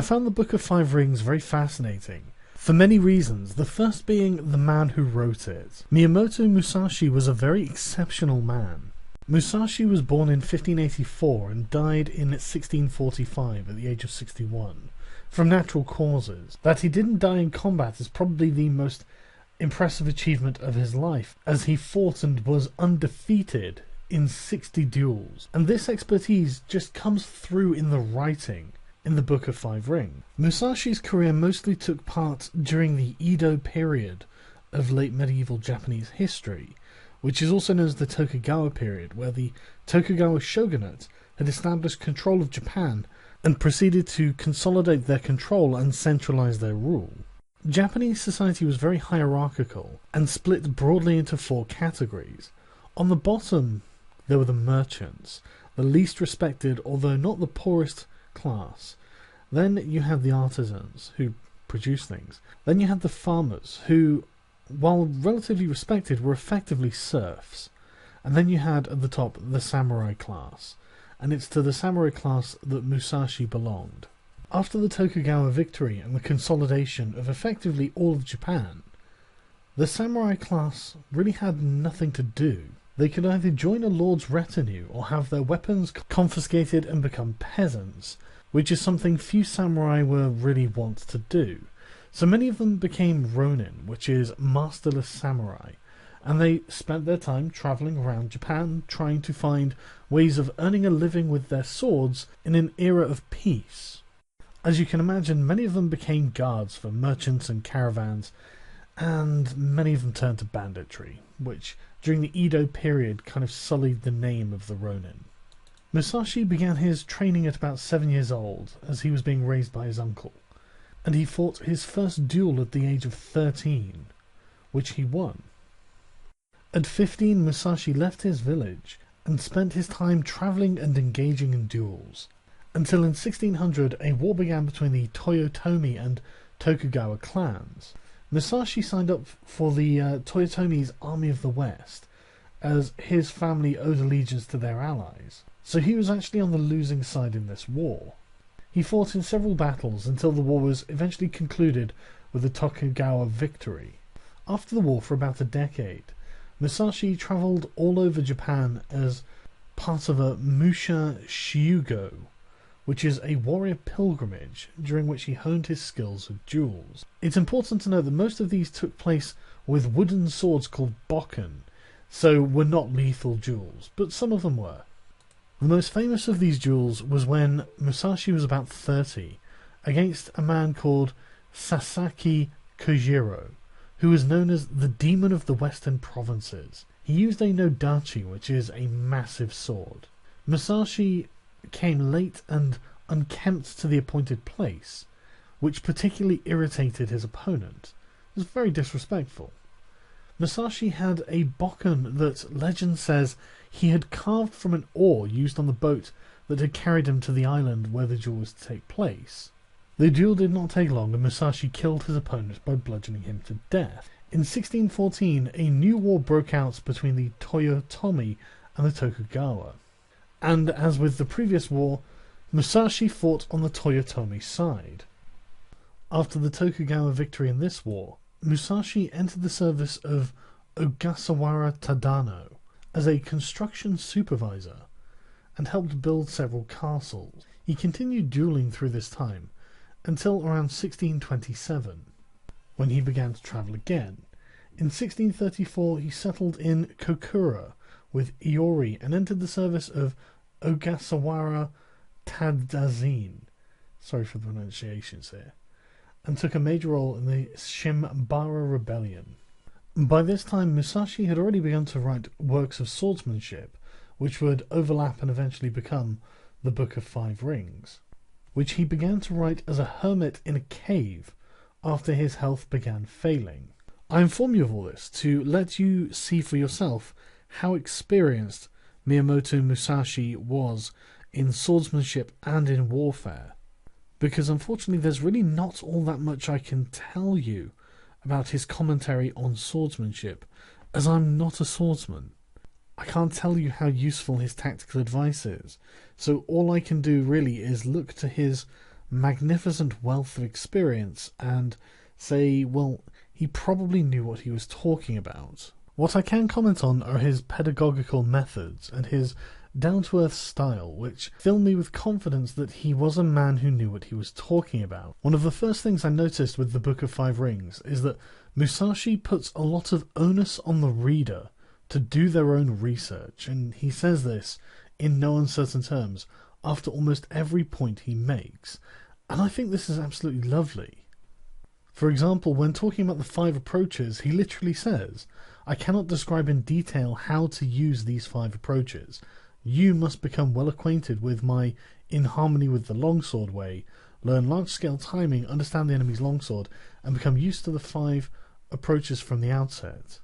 found the Book of Five Rings very fascinating, for many reasons, the first being the man who wrote it. Miyamoto Musashi was a very exceptional man. Musashi was born in 1584 and died in 1645 at the age of 61, from natural causes. That he didn't die in combat is probably the most impressive achievement of his life, as he fought and was undefeated in 60 duels, and this expertise just comes through in the writing in the Book of Five Rings. Musashi's career mostly took part during the Edo period of late medieval Japanese history, which is also known as the Tokugawa period, where the Tokugawa shogunate had established control of Japan and proceeded to consolidate their control and centralize their rule. Japanese society was very hierarchical and split broadly into 4 categories. On the bottom, there were the merchants, the least respected, although not the poorest class. Then you had the artisans, who produced things. Then you had the farmers, who, while relatively respected, were effectively serfs. And then you had, at the top, the samurai class. And it's to the samurai class that Musashi belonged. After the Tokugawa victory and the consolidation of effectively all of Japan, the samurai class really had nothing to do. They could either join a lord's retinue or have their weapons confiscated and become peasants, which is something few samurai were really wont to do. So many of them became ronin, which is masterless samurai, and they spent their time travelling around Japan trying to find ways of earning a living with their swords in an era of peace. As you can imagine, many of them became guards for merchants and caravans, and many of them turned to banditry, which during the Edo period kind of sullied the name of the ronin. Musashi began his training at about 7 years old, as he was being raised by his uncle, and he fought his first duel at the age of 13, which he won. At 15, Musashi left his village and spent his time travelling and engaging in duels, until in 1600 a war began between the Toyotomi and Tokugawa clans. Musashi signed up for the Toyotomi's Army of the West, as his family owed allegiance to their allies, so he was actually on the losing side in this war. He fought in several battles until the war was eventually concluded with the Tokugawa victory. After the war for about a decade, Musashi travelled all over Japan as part of a Musha Shyugo, which is a warrior pilgrimage during which he honed his skills with duels. It's important to note that most of these took place with wooden swords called bokken, so were not lethal duels, but some of them were. The most famous of these duels was when Musashi was about 30, against a man called Sasaki Kojiro, who was known as the Demon of the Western Provinces. He used a nodachi, which is a massive sword. Musashi came late and unkempt to the appointed place, which particularly irritated his opponent. It was very disrespectful. Musashi had a bokken that legend says he had carved from an oar used on the boat that had carried him to the island where the duel was to take place. The duel did not take long, and Musashi killed his opponent by bludgeoning him to death. In 1614, a new war broke out between the Toyotomi and the Tokugawa, and as with the previous war, Musashi fought on the Toyotomi side. After the Tokugawa victory in this war, Musashi entered the service of Ogasawara Tadano as a construction supervisor and helped build several castles. He continued dueling through this time until around 1627, when he began to travel again. In 1634 he settled in Kokura with Iori and entered the service of Ogasawara Tadazine, sorry for the pronunciations here, and took a major role in the Shimbara rebellion. By this time Musashi had already begun to write works of swordsmanship, which would overlap and eventually become the Book of Five Rings, which he began to write as a hermit in a cave after his health began failing. I inform you of all this to let you see for yourself how experienced Miyamoto Musashi was in swordsmanship and in warfare, because unfortunately there's really not all that much I can tell you about his commentary on swordsmanship, as I'm not a swordsman. I can't tell you how useful his tactical advice is, so all I can do really is look to his magnificent wealth of experience and say, well, he probably knew what he was talking about. What I can comment on are his pedagogical methods and his down-to-earth style, which fill me with confidence that he was a man who knew what he was talking about. One of the first things I noticed with the Book of Five Rings is that Musashi puts a lot of onus on the reader to do their own research, and he says this in no uncertain terms after almost every point he makes, and I think this is absolutely lovely. For example, when talking about the 5 approaches, he literally says, "I cannot describe in detail how to use these 5 approaches. You must become well acquainted with my in harmony with the longsword way, learn large-scale timing, understand the enemy's longsword, and become used to the 5 approaches from the outset.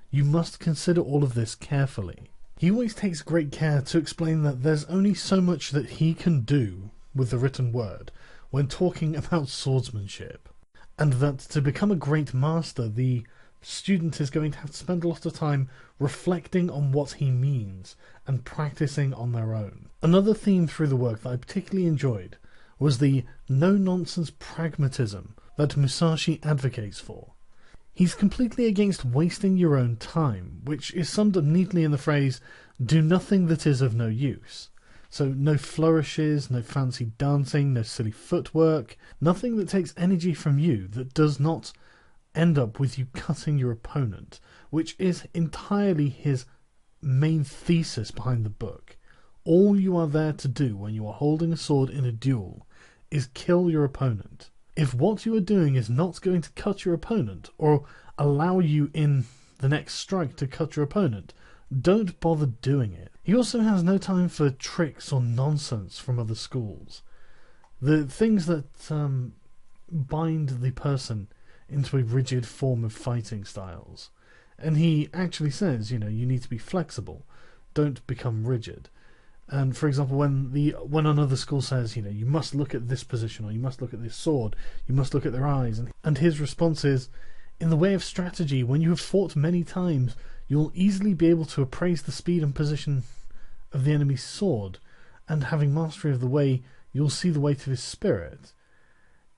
You must consider all of this carefully." He always takes great care to explain that there's only so much that he can do with the written word when talking about swordsmanship, and that to become a great master, the student is going to have to spend a lot of time reflecting on what he means and practicing on their own. Another theme through the work that I particularly enjoyed was the no-nonsense pragmatism that Musashi advocates for. He's completely against wasting your own time, which is summed up neatly in the phrase, "do nothing that is of no use." So no flourishes, no fancy dancing, no silly footwork, nothing that takes energy from you that does not end up with you cutting your opponent, which is entirely his main thesis behind the book. All you are there to do when you are holding a sword in a duel is kill your opponent. If what you are doing is not going to cut your opponent, or allow you in the next strike to cut your opponent, don't bother doing it. He also has no time for tricks or nonsense from other schools. The things that bind the person into a rigid form of fighting styles. And he actually says, you need to be flexible. Don't become rigid. And for example, when another school says, you must look at this position, or you must look at this sword, you must look at their eyes, and his response is, in the way of strategy, when you have fought many times, you'll easily be able to appraise the speed and position of the enemy's sword, and having mastery of the way, you'll see the weight of his spirit.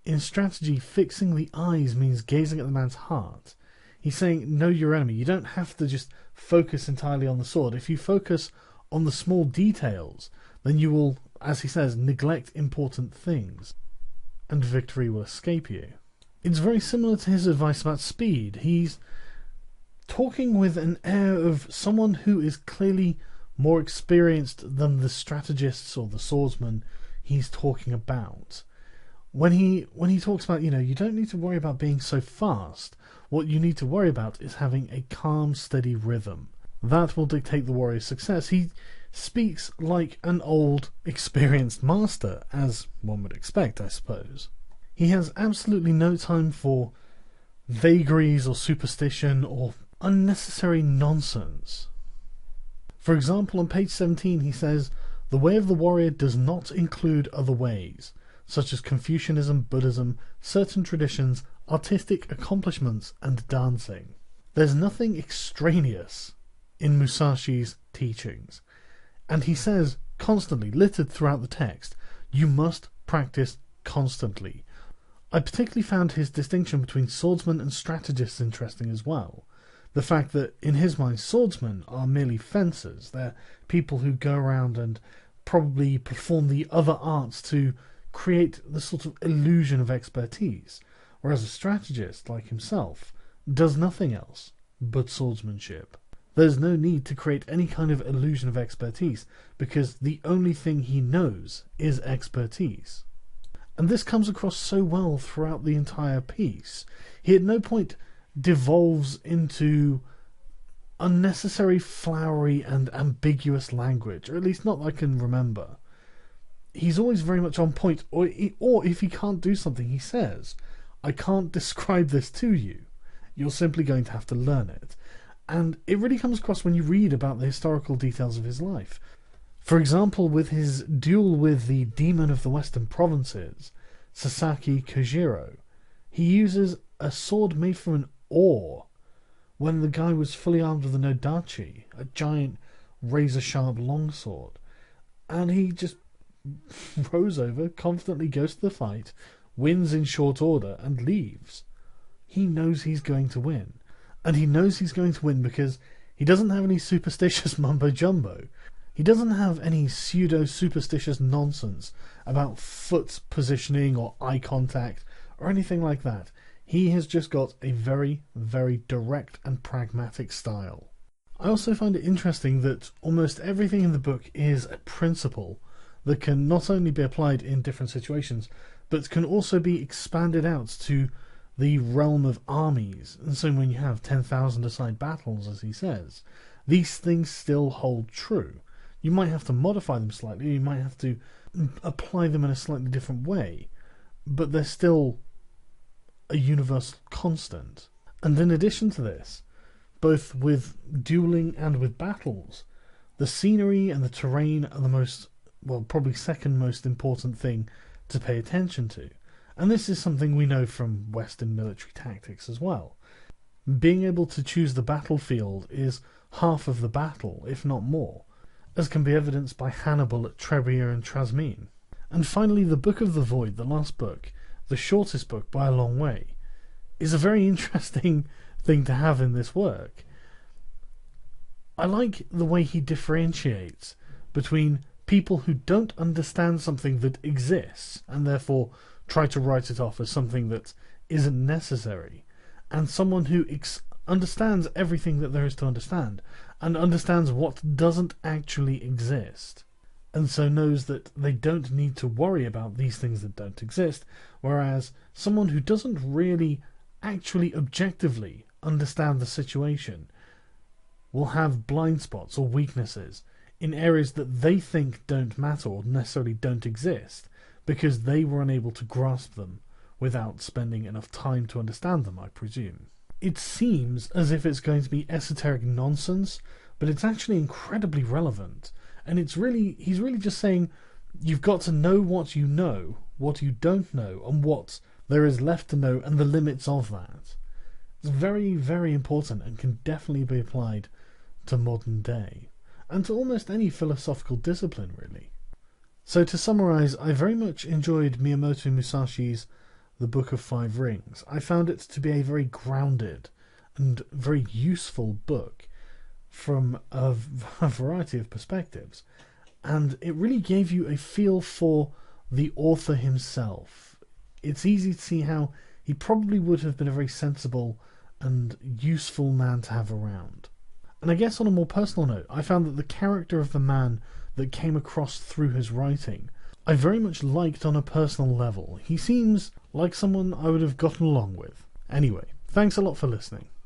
In strategy, fixing the eyes means gazing at the man's heart. He's saying, know your enemy. You don't have to just focus entirely on the sword. If you focus on the small details, then you will, as he says, neglect important things, and victory will escape you. It's very similar to his advice about speed. He's talking with an air of someone who is clearly more experienced than the strategists or the swordsmen he's talking about. When he talks about, you don't need to worry about being so fast. What you need to worry about is having a calm, steady rhythm. That will dictate the warrior's success. He speaks like an old, experienced master, as one would expect, I suppose. He has absolutely no time for vagaries or superstition or unnecessary nonsense. For example, on page 17 he says, "The way of the warrior does not include other ways, such as Confucianism, Buddhism, certain traditions, artistic accomplishments, and dancing." There's nothing extraneous in Musashi's teachings. And he says constantly, littered throughout the text, you must practice constantly. I particularly found his distinction between swordsmen and strategists interesting as well. The fact that, in his mind, swordsmen are merely fencers. They're people who go around and probably perform the other arts to create the sort of illusion of expertise, whereas a strategist, like himself, does nothing else but swordsmanship. There's no need to create any kind of illusion of expertise, because the only thing he knows is expertise. And this comes across so well throughout the entire piece. He at no point devolves into unnecessary flowery and ambiguous language, or at least not that I can remember. He's always very much on point, or if he can't do something, he says, I can't describe this to you. You're simply going to have to learn it. And it really comes across when you read about the historical details of his life. For example, with his duel with the demon of the Western Provinces, Sasaki Kojiro, he uses a sword made from an oar when the guy was fully armed with a nodachi, a giant razor-sharp longsword. And he just rows over, confidently goes to the fight, wins in short order, and leaves. He knows he's going to win. And he knows he's going to win because he doesn't have any superstitious mumbo-jumbo. He doesn't have any pseudo-superstitious nonsense about foot positioning or eye contact or anything like that. He has just got a very, very direct and pragmatic style. I also find it interesting that almost everything in the book is a principle that can not only be applied in different situations, but can also be expanded out to the realm of armies. And so when you have 10,000-a-side battles, as he says, these things still hold true. You might have to modify them slightly, you might have to apply them in a slightly different way, but they're still a universal constant. And in addition to this, both with dueling and with battles, the scenery and the terrain are the most, well, probably second most important thing to pay attention to. And this is something we know from Western military tactics as well. Being able to choose the battlefield is half of the battle, if not more, as can be evidenced by Hannibal at Trebia and Trasmene. And finally, the Book of the Void, the last book, the shortest book by a long way, is a very interesting thing to have in this work. I like the way he differentiates between people who don't understand something that exists and therefore try to write it off as something that isn't necessary, and someone who understands everything that there is to understand and understands what doesn't actually exist, and so knows that they don't need to worry about these things that don't exist, whereas someone who doesn't really actually objectively understand the situation will have blind spots or weaknesses in areas that they think don't matter or necessarily don't exist because they were unable to grasp them without spending enough time to understand them, I presume. It seems as if it's going to be esoteric nonsense, but it's actually incredibly relevant. And he's really just saying you've got to know, what you don't know, and what there is left to know, and the limits of that. It's very, very important and can definitely be applied to modern day, and to almost any philosophical discipline, really. So to summarise, I very much enjoyed Miyamoto Musashi's The Book of Five Rings. I found it to be a very grounded and very useful book from a variety of perspectives, and it really gave you a feel for the author himself. It's easy to see how he probably would have been a very sensible and useful man to have around. And I guess on a more personal note, I found that the character of the man that came across through his writing I very much liked on a personal level. He seems like someone I would have gotten along with. Anyway, thanks a lot for listening.